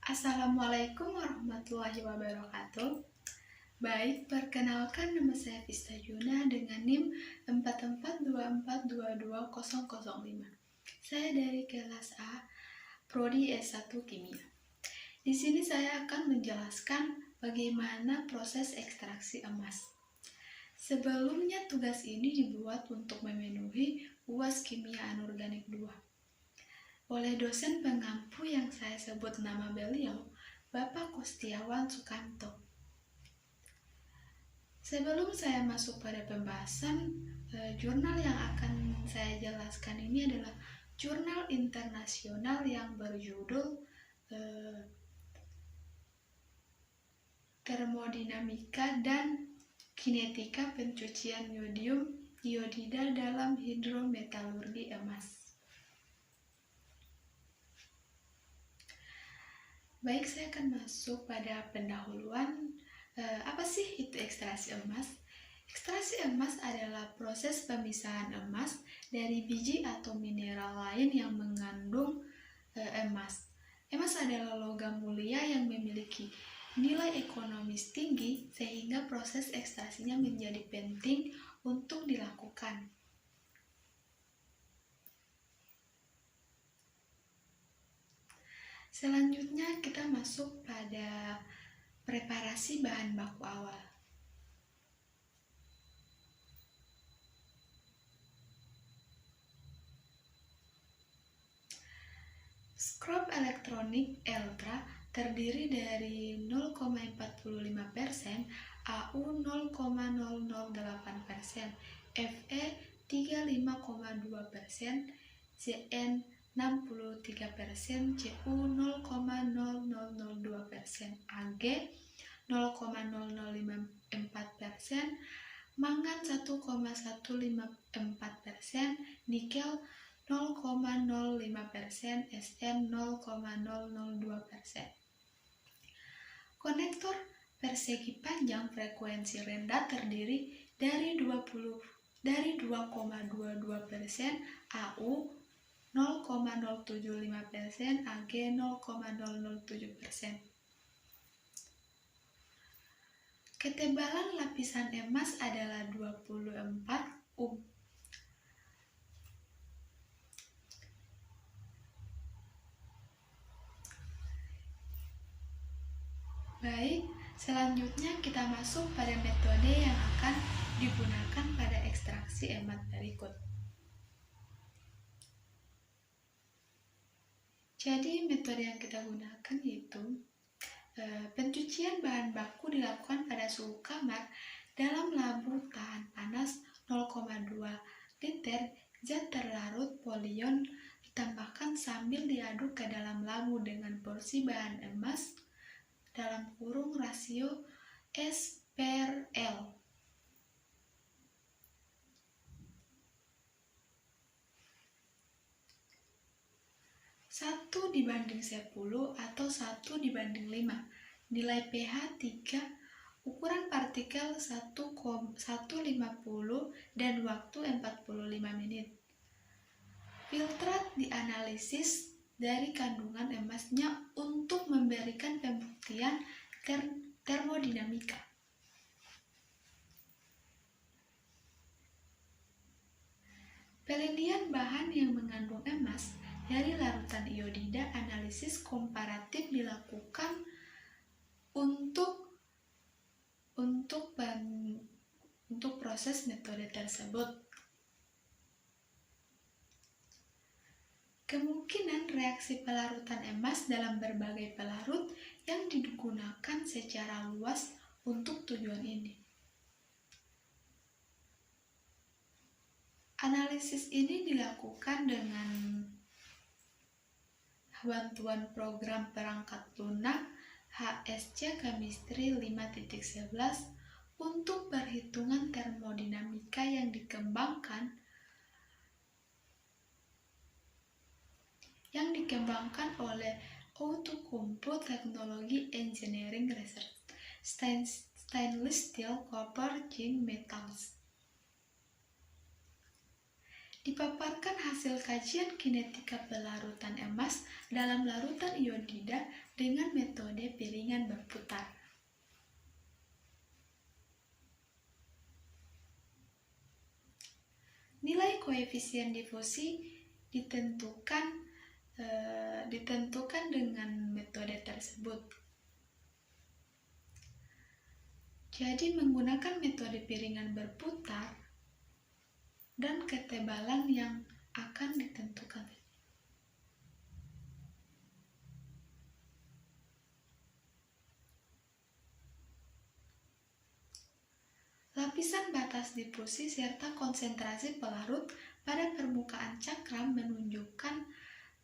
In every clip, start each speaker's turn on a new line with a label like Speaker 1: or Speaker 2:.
Speaker 1: Assalamualaikum warahmatullahi wabarakatuh. Baik, perkenalkan nama saya Vista Juna dengan NIM 4424222005. Saya dari kelas A, Prodi S1 Kimia. Di sini saya akan menjelaskan bagaimana proses ekstraksi emas. Sebelumnya tugas ini dibuat untuk memenuhi UAS Kimia Anorganik 2 oleh dosen pengampu yang saya sebut nama beliau, Bapak Kustiawan Sukanto. Sebelum saya masuk pada pembahasan, jurnal yang akan saya jelaskan ini adalah jurnal internasional yang berjudul Termodinamika dan Kinetika Pencucian Yodium Iodida dalam Hidrometalurgi Emas. Baik, saya akan masuk pada pendahuluan. Apa sih itu ekstraksi emas? Ekstraksi emas adalah proses pemisahan emas dari biji atau mineral lain yang mengandung emas. Emas adalah logam mulia yang memiliki nilai ekonomis tinggi sehingga proses ekstraksinya menjadi penting untuk dilakukan. Selanjutnya kita masuk pada preparasi bahan baku awal. Skrob elektronik Eltra terdiri dari 0,45%, AU 0,008%, Fe 35,2%, Cn 63%, Cu 0,0002%, Ag 0,0054%, mangan 1,154%, nikel 0,05%, Sn 0,002%. Konektor persegi panjang frekuensi rendah terdiri dari 2,22%, AU 0,075%, Ag 0,007%. Ketebalan lapisan emas adalah 24 ohm. Baik, selanjutnya kita masuk pada metode yang akan digunakan pada ekstraksi emas berikut. Jadi metode yang kita gunakan yaitu pencucian bahan baku dilakukan pada suhu kamar dalam labu tahan panas 0,2 liter zat terlarut polion ditambahkan sambil diaduk ke dalam labu dengan porsi bahan emas dalam kurung rasio S/L. Satu dibanding 10 atau 1:5. Nilai pH 3, ukuran partikel 1,150 dan waktu 45 menit. Filtrat dianalisis dari kandungan emasnya untuk memberikan pembuktian termodinamika. Penelitian bahan yang mengandung emas dari larutan iodida analisis komparatif dilakukan untuk proses metode tersebut. Kemungkinan reaksi pelarutan emas dalam berbagai pelarut yang digunakan secara luas untuk tujuan ini. Analisis ini dilakukan dengan bantuan program perangkat lunak HSC Chemistry 5.11 untuk perhitungan termodinamika yang dikembangkan oleh Outokumpu Technology Engineering Research, Stainless Steel, Copper, Zinc, Metals. Dipaparkan hasil kajian kinetika pelarutan emas dalam larutan iodida dengan metode piringan berputar. Nilai koefisien difusi ditentukan dengan metode tersebut. Jadi menggunakan metode piringan berputar dan ketebalan yang akan ditentukan. Lapisan batas difusi serta konsentrasi pelarut pada permukaan cakram menunjukkan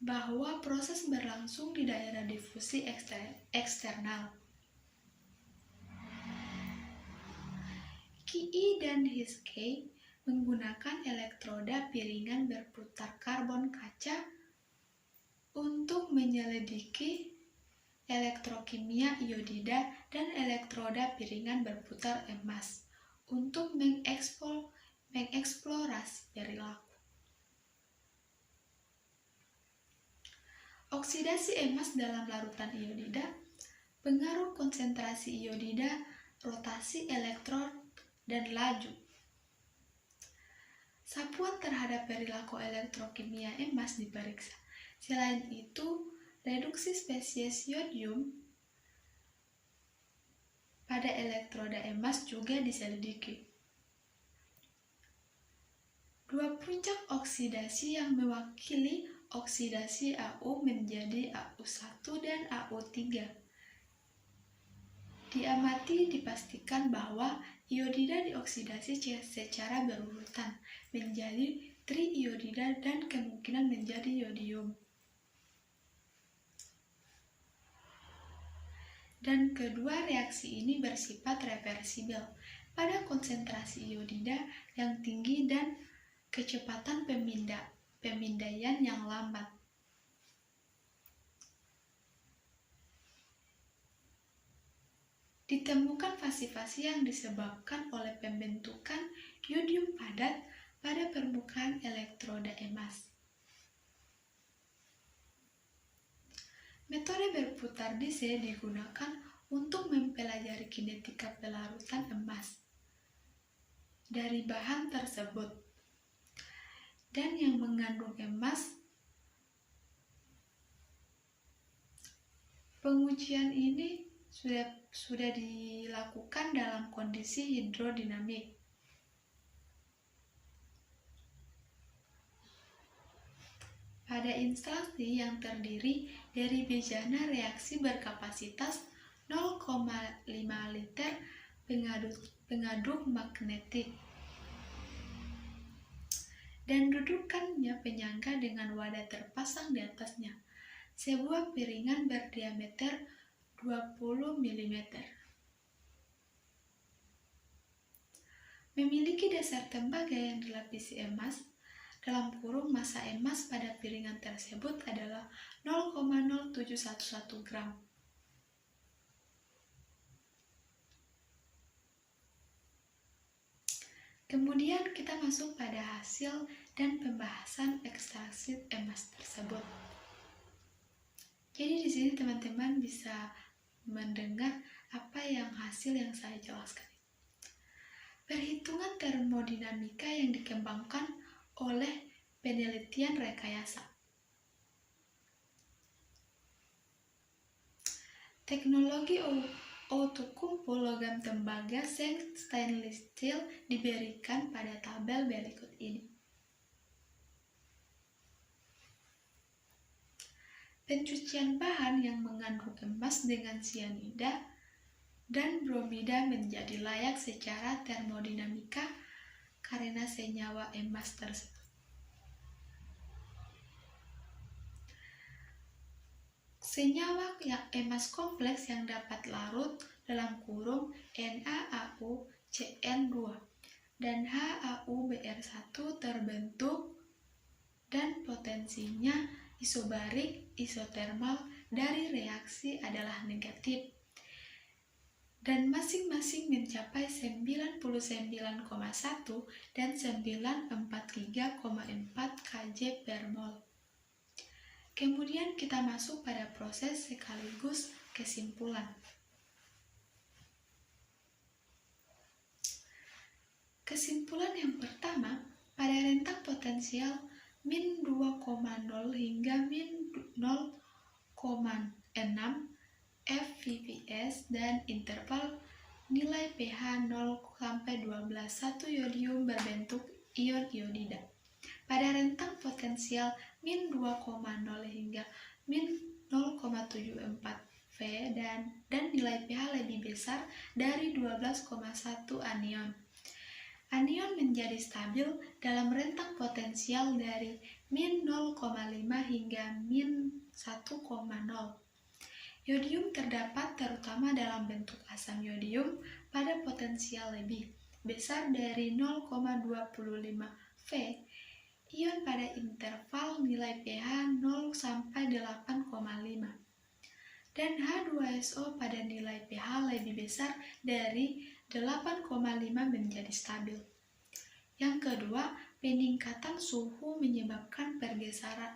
Speaker 1: bahwa proses berlangsung di daerah difusi eksternal. Ki dan Hiskey menggunakan elektroda piringan berputar karbon kaca untuk menyelidiki elektrokimia iodida dan elektroda piringan berputar emas untuk mengeksplorasi perilaku. Oksidasi emas dalam larutan iodida, pengaruh konsentrasi iodida, rotasi elektrod, dan laju. Sapuan terhadap perilaku elektrokimia emas diperiksa. Selain itu, reduksi spesies yodium pada elektroda emas juga diselidiki. Dua puncak oksidasi yang mewakili oksidasi Au menjadi Au1 dan Au3. Diamati dipastikan bahwa iodida dioksidasi secara berurutan menjadi triiodida dan kemungkinan menjadi yodium. Dan kedua reaksi ini bersifat reversibel pada konsentrasi iodida yang tinggi dan kecepatan pemindaian yang lambat. Ditemukan fasi-fasi yang disebabkan oleh pembentukan yodium padat pada permukaan elektroda emas. Metode berputar DC digunakan untuk mempelajari kinetika pelarutan emas dari bahan tersebut dan yang mengandung emas. Pengujian ini sudah dilakukan dalam kondisi hidrodinamik. Pada instalasi yang terdiri dari bejana reaksi berkapasitas 0,5 liter pengaduk magnetik dan dudukannya penyangga dengan wadah terpasang di atasnya, sebuah piringan berdiameter 20 mm. Memiliki dasar tembaga yang dilapisi emas, massa emas pada piringan tersebut adalah 0,0711 gram. Kemudian kita masuk pada hasil dan pembahasan ekstraksi emas tersebut. Jadi di sini teman-teman bisa mendengar apa hasil yang saya jelaskan. Perhitungan termodinamika yang dikembangkan oleh penelitian rekayasa. Teknologi Outokumpu logam tembaga stainless steel diberikan pada tabel berikut ini. Pencucian bahan yang mengandung emas dengan sianida dan bromida menjadi layak secara termodinamika karena senyawa emas tersebut. Senyawa emas kompleks yang dapat larut dalam kurung NaAuCN2 dan HAuBr1 terbentuk dan potensinya isobarik isotermal dari reaksi adalah negatif. dan masing-masing mencapai 99,1 dan 943,4 kJ per mol. Kemudian kita masuk pada proses sekaligus kesimpulan. Kesimpulan yang pertama, pada rentang potensial min 2,0 hingga min 0,6 fps dan interval nilai pH 0-12, satu yodium berbentuk ion iodida. Pada rentang potensial min 2,0 hingga min 0,74 V dan nilai pH lebih besar dari 12,1 anion. Anion menjadi stabil dalam rentang potensial dari min 0,5 hingga min 1,0. Yodium terdapat terutama dalam bentuk asam yodium pada potensial lebih besar dari 0,25 V. Ion pada interval nilai pH 0-8,5. Dan H2SO pada nilai pH lebih besar dari 8,5 menjadi stabil. Yang kedua, peningkatan suhu menyebabkan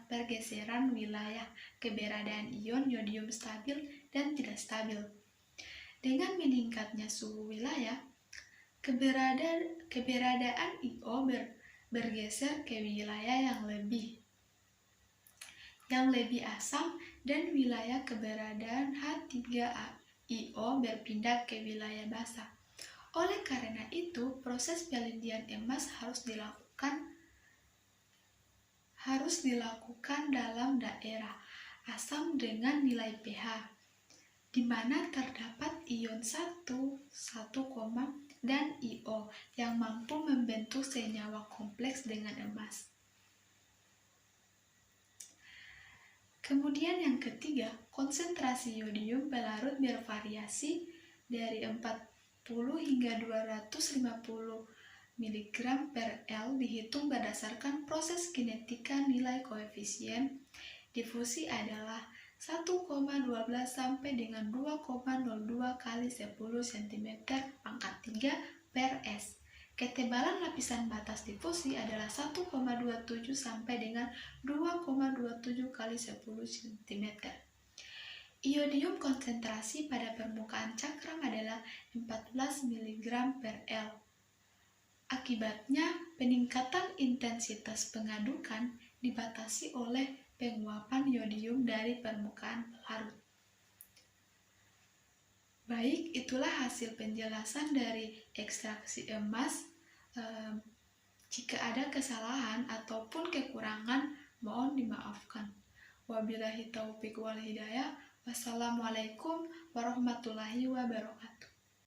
Speaker 1: pergeseran wilayah keberadaan ion yodium stabil dan tidak stabil. Dengan meningkatnya suhu wilayah, keberadaan IO bergeser ke wilayah yang lebih asam dan wilayah keberadaan H3IO berpindah ke wilayah basah. Oleh karena itu, proses pelindian emas harus dilakukan dalam daerah asam dengan nilai pH, di mana terdapat ion 1, dan IO yang mampu membentuk senyawa kompleks dengan emas. Kemudian yang ketiga, konsentrasi yodium pelarut bervariasi dari 40 hingga 250 mg per L dihitung berdasarkan proses kinetika. Nilai koefisien difusi adalah 1,12 sampai dengan 2,02 kali 10 cm pangkat 3 per S. Ketebalan lapisan batas difusi adalah 1,27 sampai dengan 2,27 kali 10 cm. Iodium konsentrasi pada permukaan cakram adalah 14 mg per L. Akibatnya, peningkatan intensitas pengadukan dibatasi oleh penguapan yodium dari permukaan pelarut. Baik, itulah hasil penjelasan dari ekstraksi emas. Jika ada kesalahan ataupun kekurangan, mohon dimaafkan. Wabillahi taufiq wal hidayah. Wassalamualaikum warahmatullahi wabarakatuh.